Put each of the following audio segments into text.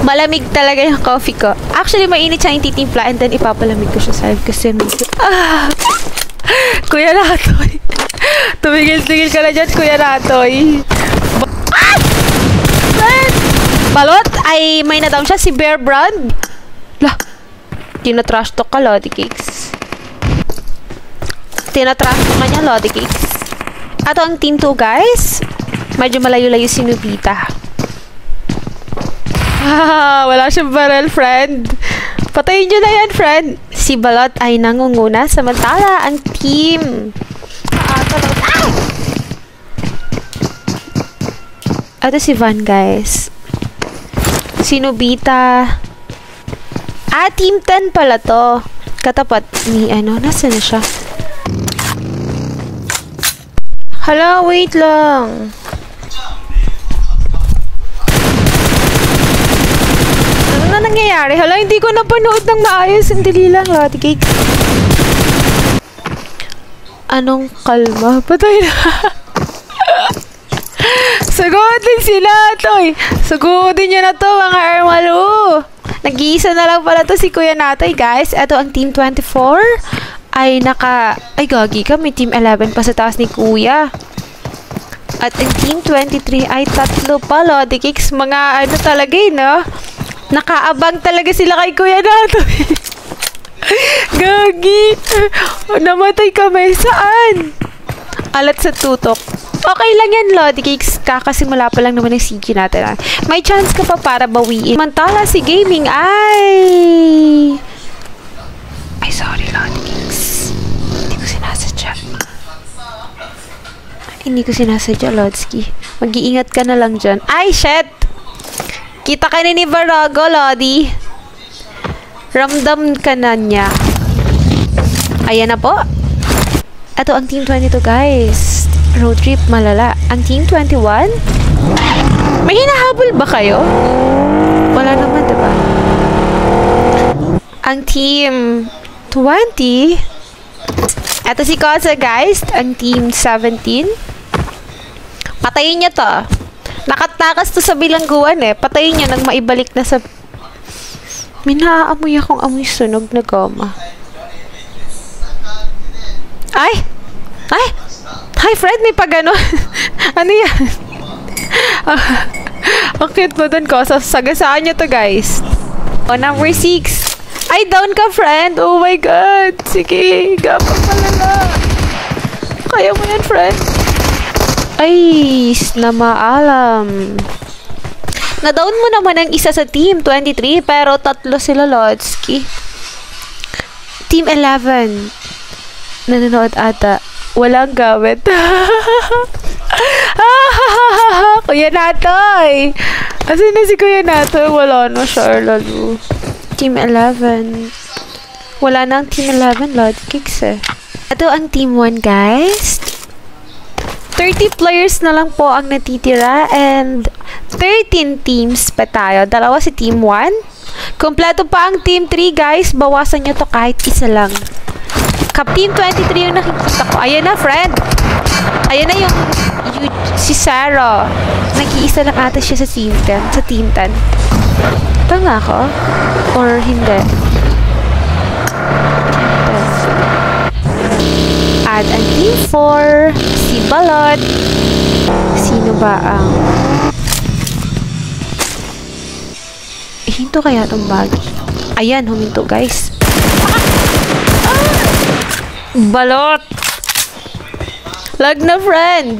Malamig talaga yung coffee ko. Actually, mainit siya yung titimpla and then ipapalamig ko siya sa live kasi medyo... Kuya Natoy. Tumigil-tigil ka na dyan, Kuya Natoy. Balot ay may na-down siya, si Bear Brand. Lah, tinatrash talk ka, Lodi Cakes. Tinatrash talk ka niya, Lodi Cakes. Ato ang team 2, guys. Medyo malayo-layo si Nobita. Wala siyang barrel, friend. Patayin nyo na yan, friend. Si Balot ay nangunguna. Samantala, ang team. Ito si Van, guys. Si Nobita. Team 10 pala to. Katapat ni, nasa na siya? Hala, wait lang. Ano na nangyayari? Hala, hindi ko napanood ng maayos. Sandali lang, Lodi Cake. Anong kalma? Patay na. Sagodin sila, Toy. Sagodin niya na to, mga Armalu. Nag-iisa na lang pala to si Kuya Natoy, guys. Ito ang Team 24. Ay gagi ka. May Team 11 pa sa taas ni Kuya. At ang Team 23 ay tatlo pa, Lodi Cakes. Mga talaga no? Nakaabang talaga sila kay Kuya Natoy. Gagi. Namatay kami. Saan? Alat sa tutok. Okay lang yan, Lodi Cakes. Kakasimula pa lang naman ng CG natin. May chance ka pa para bawiin. Mantala si Gaming ay sorry, Lodi Cakes. Hindi ko sinasadya, Lodski. Mag-iingat ka na lang dyan. Ay, shit! Kita ka ni Barago, Lodi. Ramdam ka na niya. Ayan na po. Ito ang Team 22, guys. Road trip malala. Ang Team 21? May hinahabol ba kayo? Wala naman, diba? Ang Team 20? Ito si Kosa, guys. Ang Team 17? Patayin niya to. Nakatakas to sa bilangguan eh. Patayin niya nang maibalik na sa... May naaamoy akong amoy sunog na goma. Ay! Hi, Fred, may pagano. Ano yan? Ang cute mo dun, Kosa. Sagasaan niyo to, guys. O, number 6. Ay, down ka, friend. Oh my God. Sige, gapang malala. Kaya mo yan, friend. Ay, na maalam. Na-down mo naman ang isa sa Team 23, pero tatlo sila, Lodski. Team 11. Nanonood ata. Walang gamit. Kuya Natoy. Asan na si Kuya Natoy? Wala na siya, lalo. Team 11. Wala na ang Team 11, Lodi Cakes eh. Ito ang Team 1, guys. 30 players na lang po ang natitira and 13 teams pa tayo. Dalawa si Team 1. Kompleto pa ang Team 3, guys. Bawasan nyo to kahit isa lang. Team 23 yung nakikita ko. Ayan na, friend. Ayan na yung si Sarah. Nag-iisa lang ata siya sa Team 10. Sa Team 10. Tama ako? Or hindi? At ang Team 4, si Balot. Sino ba ang... Hinto kaya itong bagi? Ayan, huminto, guys. Balot! Lag na, friend!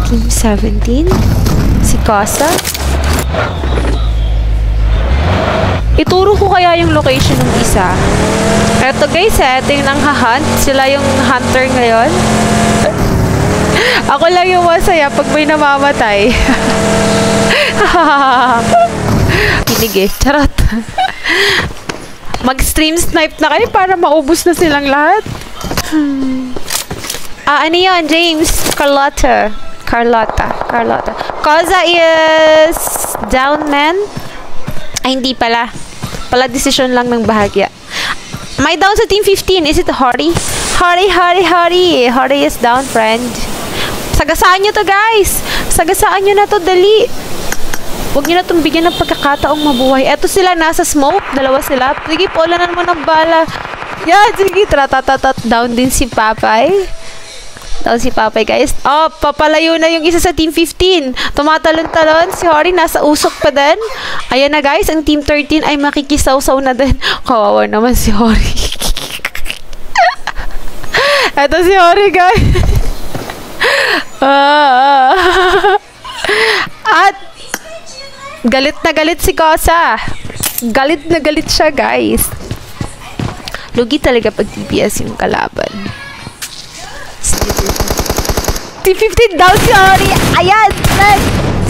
Team 17, si Kosa. Ituro ko kaya yung location ng isa. Eto, guys, ito yung nang-hunt. Sila yung hunter ngayon. Ako lang yung masaya pag may namamatay. Kinig eh. Charot. Mag-stream snipe na kayo para maubos na silang lahat. Ano yun, James? Carlotta. Koza is down, man. Ay, hindi pala. Pala decision lang ng bahagya. May down sa Team 15. Is it Hori? Hori is down, friend. Sagasaan nyo to, guys. Sagasaan nyo na to, dali. Huwag niyo na itong bigyan ng pagkakataong mabuhay. Eto sila, nasa smoke. Dalawa sila. Sige, pulanan mo ng bala. Yan, sige. Tratatatat. Down din si Papay. Down si Papay, guys. Oh, papalayo na yung isa sa Team 15. Tumatalon-talon. Si Hori nasa usok pa din. Ayan na, guys. Ang Team 13 ay makikisaw-saw na din. Kawawa naman si Hori. Eto si Hori, guys. At galit na galit si Kosa. Galit na galit siya, guys. Lugi talaga pag TPS yung kalaban. T15 down si Hori. Ayan.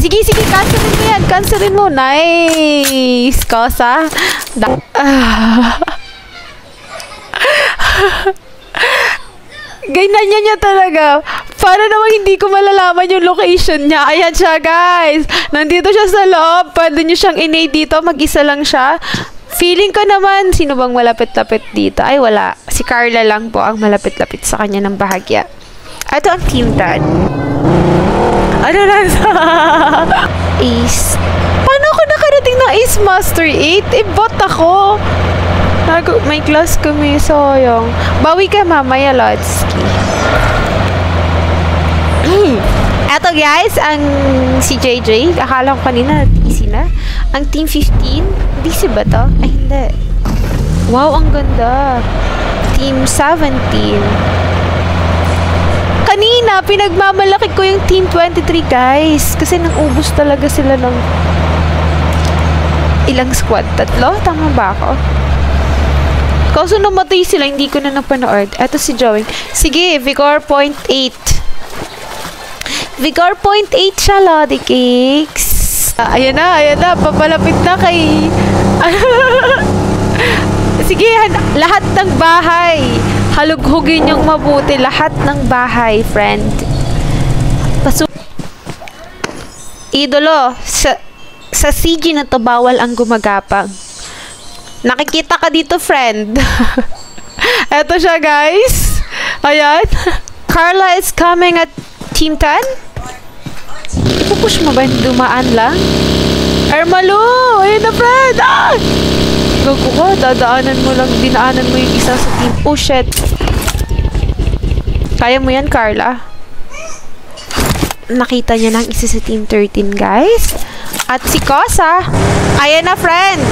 Sige, sige. Cancelin mo yan. Cancelin mo. Nice. Kosa. Ganyan niya talaga. Para naman hindi ko malalaman yung location niya. Ayan siya, guys. Nandito siya sa loob. Pwede niyo siyang inade dito. Mag-isa lang siya. Feeling ko naman, sino bang malapit-lapit dito? Ay, wala. Si Carla lang po ang malapit-lapit sa kanya ng bahagya. Ito ang Team 10. Ano na sa Ace? Paano ako nakarating ng Ace Master 8? Bot ako. May class kami, sayang. Bawi ka mamaya, Lodsky. Eto, guys, ang si JJ. Akala ko kanina, DC na. Ang Team 15. DC ba to? Ay, hindi. Wow, ang ganda. Team 17. Kanina, pinagmamalaki ko yung Team 23, guys. Kasi nang-ubos talaga sila ng ilang squad? 3? Tama ba ako? Kaso namatay sila, hindi ko na napanood. Eto si Joey. Sige, Vigor 0.8. Vigor 0.8 siya, Lodi Cakes. Ayan na. Papalapit na kay... Sige, lahat ng bahay. Halughugin yung mabuti. Lahat ng bahay, friend. Idolo, sa CG na to, bawal ang gumagapang. Nakikita ka dito, friend. Eto siya, guys. Ayan. Carla is coming at Team 10. Ipupush mo ba yung dumaan lang? Ermalu! Ayun na, friend! Ah! Gago ka. Dadaanan mo lang. Dinaanan mo yung isa sa team. Oh, shit. Kaya mo yan, Carla. Nakita niya na ang isa sa Team 13, guys. At si Kosa. Ayan na, friend.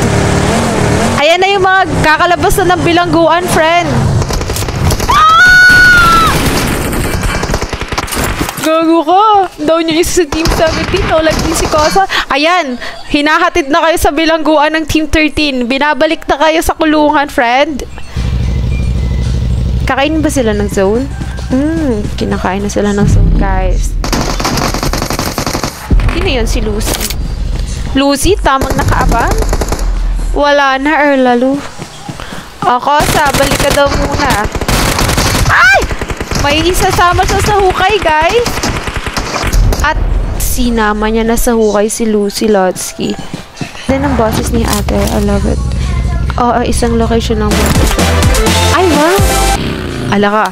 Ayan na yung mga kakalabas na ng bilangguan, friend. Ah! Gago ka. Down yung isa sa Team 17. Ulag din si Kosa. Ayan. Hinahatid na kayo sa bilangguan ng Team 13. Binabalik na kayo sa kulungan, friend. Kakainin ba sila ng zone? Kinakain na sila ng zone, guys. Sino yun? Si Lucy. Lucy, tamang nakaabang? Wala na, Erlalu. Ako, balik ka daw muna. Ay! May isasama siya sa hukay, guys. At sinama niya na sa hukay si Lucy Lodsky. Then, ang boses ni ate. I love it. Oo, isang location lang. Ay, wow! Ala ka.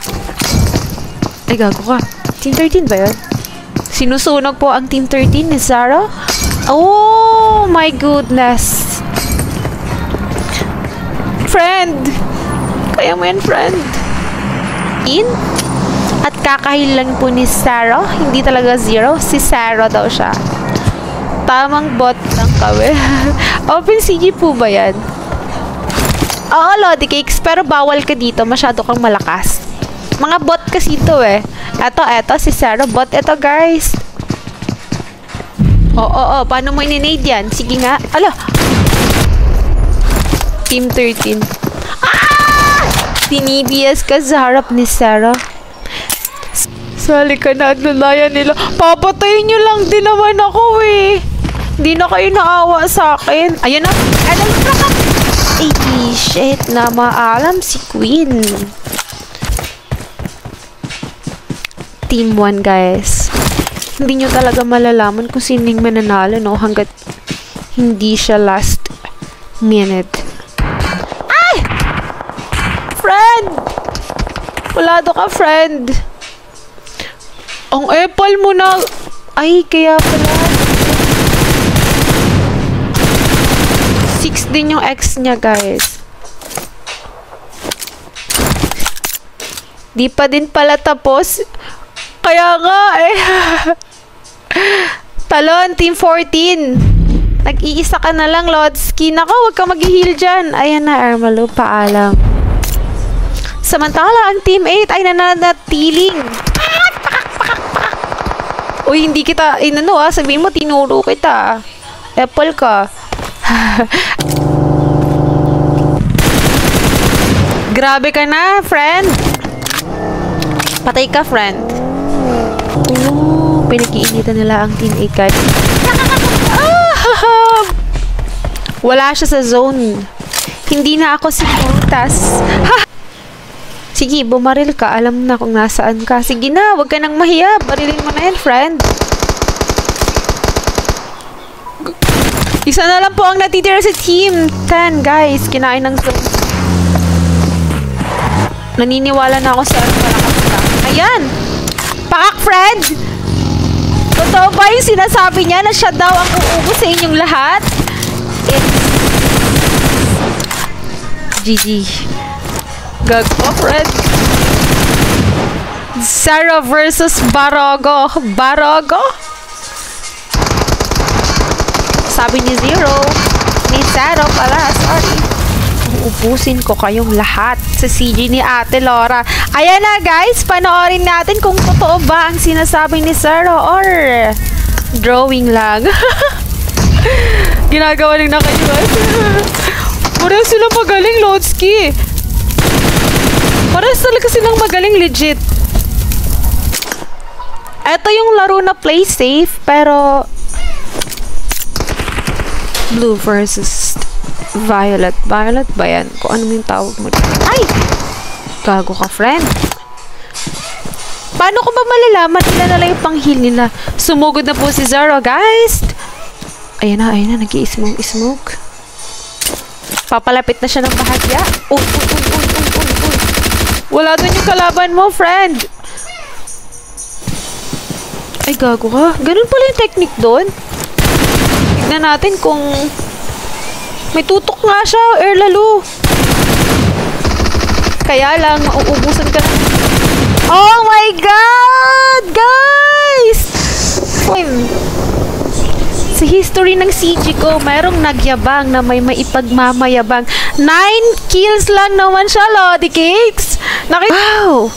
Ay, gago ka. Team 13 ba yun? Sinusunog po ang Team 13 ni Sarah. Oh, my goodness. Friend! Kaya mo yan, friend. In? At kakahil lang po ni Sarah. Hindi talaga zero. Si Sarah daw siya. Tamang bot lang kami. Open CG po ba yan? Oo, Lodi Cakes. Pero bawal ka dito. Masyado kang malakas. Mga bot kasi ito eh. Eto. Si Sarah bot. Eto, guys. Oo. Paano mo ininade yan? Sige nga. Ala! Team 13. Ah! Tinibias ka sa harap ni Sarah. Sali ka na at lulayan nila. Papatayin nyo lang din naman ako eh. Hindi na kayo naawa sa akin. Ayan na. Ay, shit. Na maalam si Queen. Team 1, guys. Hindi nyo talaga malalaman kung sining mananalo, no? Hanggat hindi siya last minute. Ay! Friend! Wala ka, friend. Ang epal mo na. Ay, kaya pala. din yung ex niya, guys. Di pa din pala tapos. Kaya nga eh. Talon, team 14. Nag-iisa ka na lang, Lodski. Nako, huwag ka mag-heal dyan. Ayan na, Armalo. Paalam. Samantala, ang team 8 ay nananatiling. Uy, hindi kita, sabihin mo, tinuro kita. Apple ka. Grabe ka na, friend. Patay ka, friend. Pinag-iinitan nila ang team 8 guys. Wala siya sa zone. Hindi na ako si Putas. Sige, bumaril ka. Alam na kung nasaan ka. Sige na, huwag ka nang mahiya. Barilin mo na yan, friend. Isa na lang po ang natitira sa team 10, guys. Kinain ng zone. Naniniwala na ako sa malakas ka. Ayan! Pakak, friend! Totoo ba yung sinasabi niya na siya daw ang uubos sa inyong lahat? It's GG. Gago, friend. Sarah versus Barogo. Barogo? Sabi ni Zero. Ni Sarah pala, sorry. Uubusin ko kayong lahat sa CG ni Ate Laura. Ayan na guys, panoorin natin kung totoo ba ang sinasabi ni Sarah or drawing lang. Ginagawa lang na kayo guys. Parehas sila magaling, Lodski. Parehas talaga silang magaling, legit. Ito yung laro na play safe, pero blue versus violet. Violet ba yan? Kung ano yung tawag mo dyan. Ay! Gago ka, friend. Paano ko ba malalaman? Nila na lang yung pang-heal nila. Sumugod na po si Zero, guys. Ayan na. Nag-i-smoke. Papalapit na siya ng bahagya. Uy. Wala doon yung kalaban mo, friend. Ay, gago ka. Ganun pala yung technique doon. Tignan natin kung may tutok nga siya, Erlalu. Kaya lang, mauubusan ka na. Oh my God! Guys! Sa history ng CG ko, mayroong nagyabang na may maipagmamayabang. 9 kills lang naman siya, Lodi Cakes! Wow!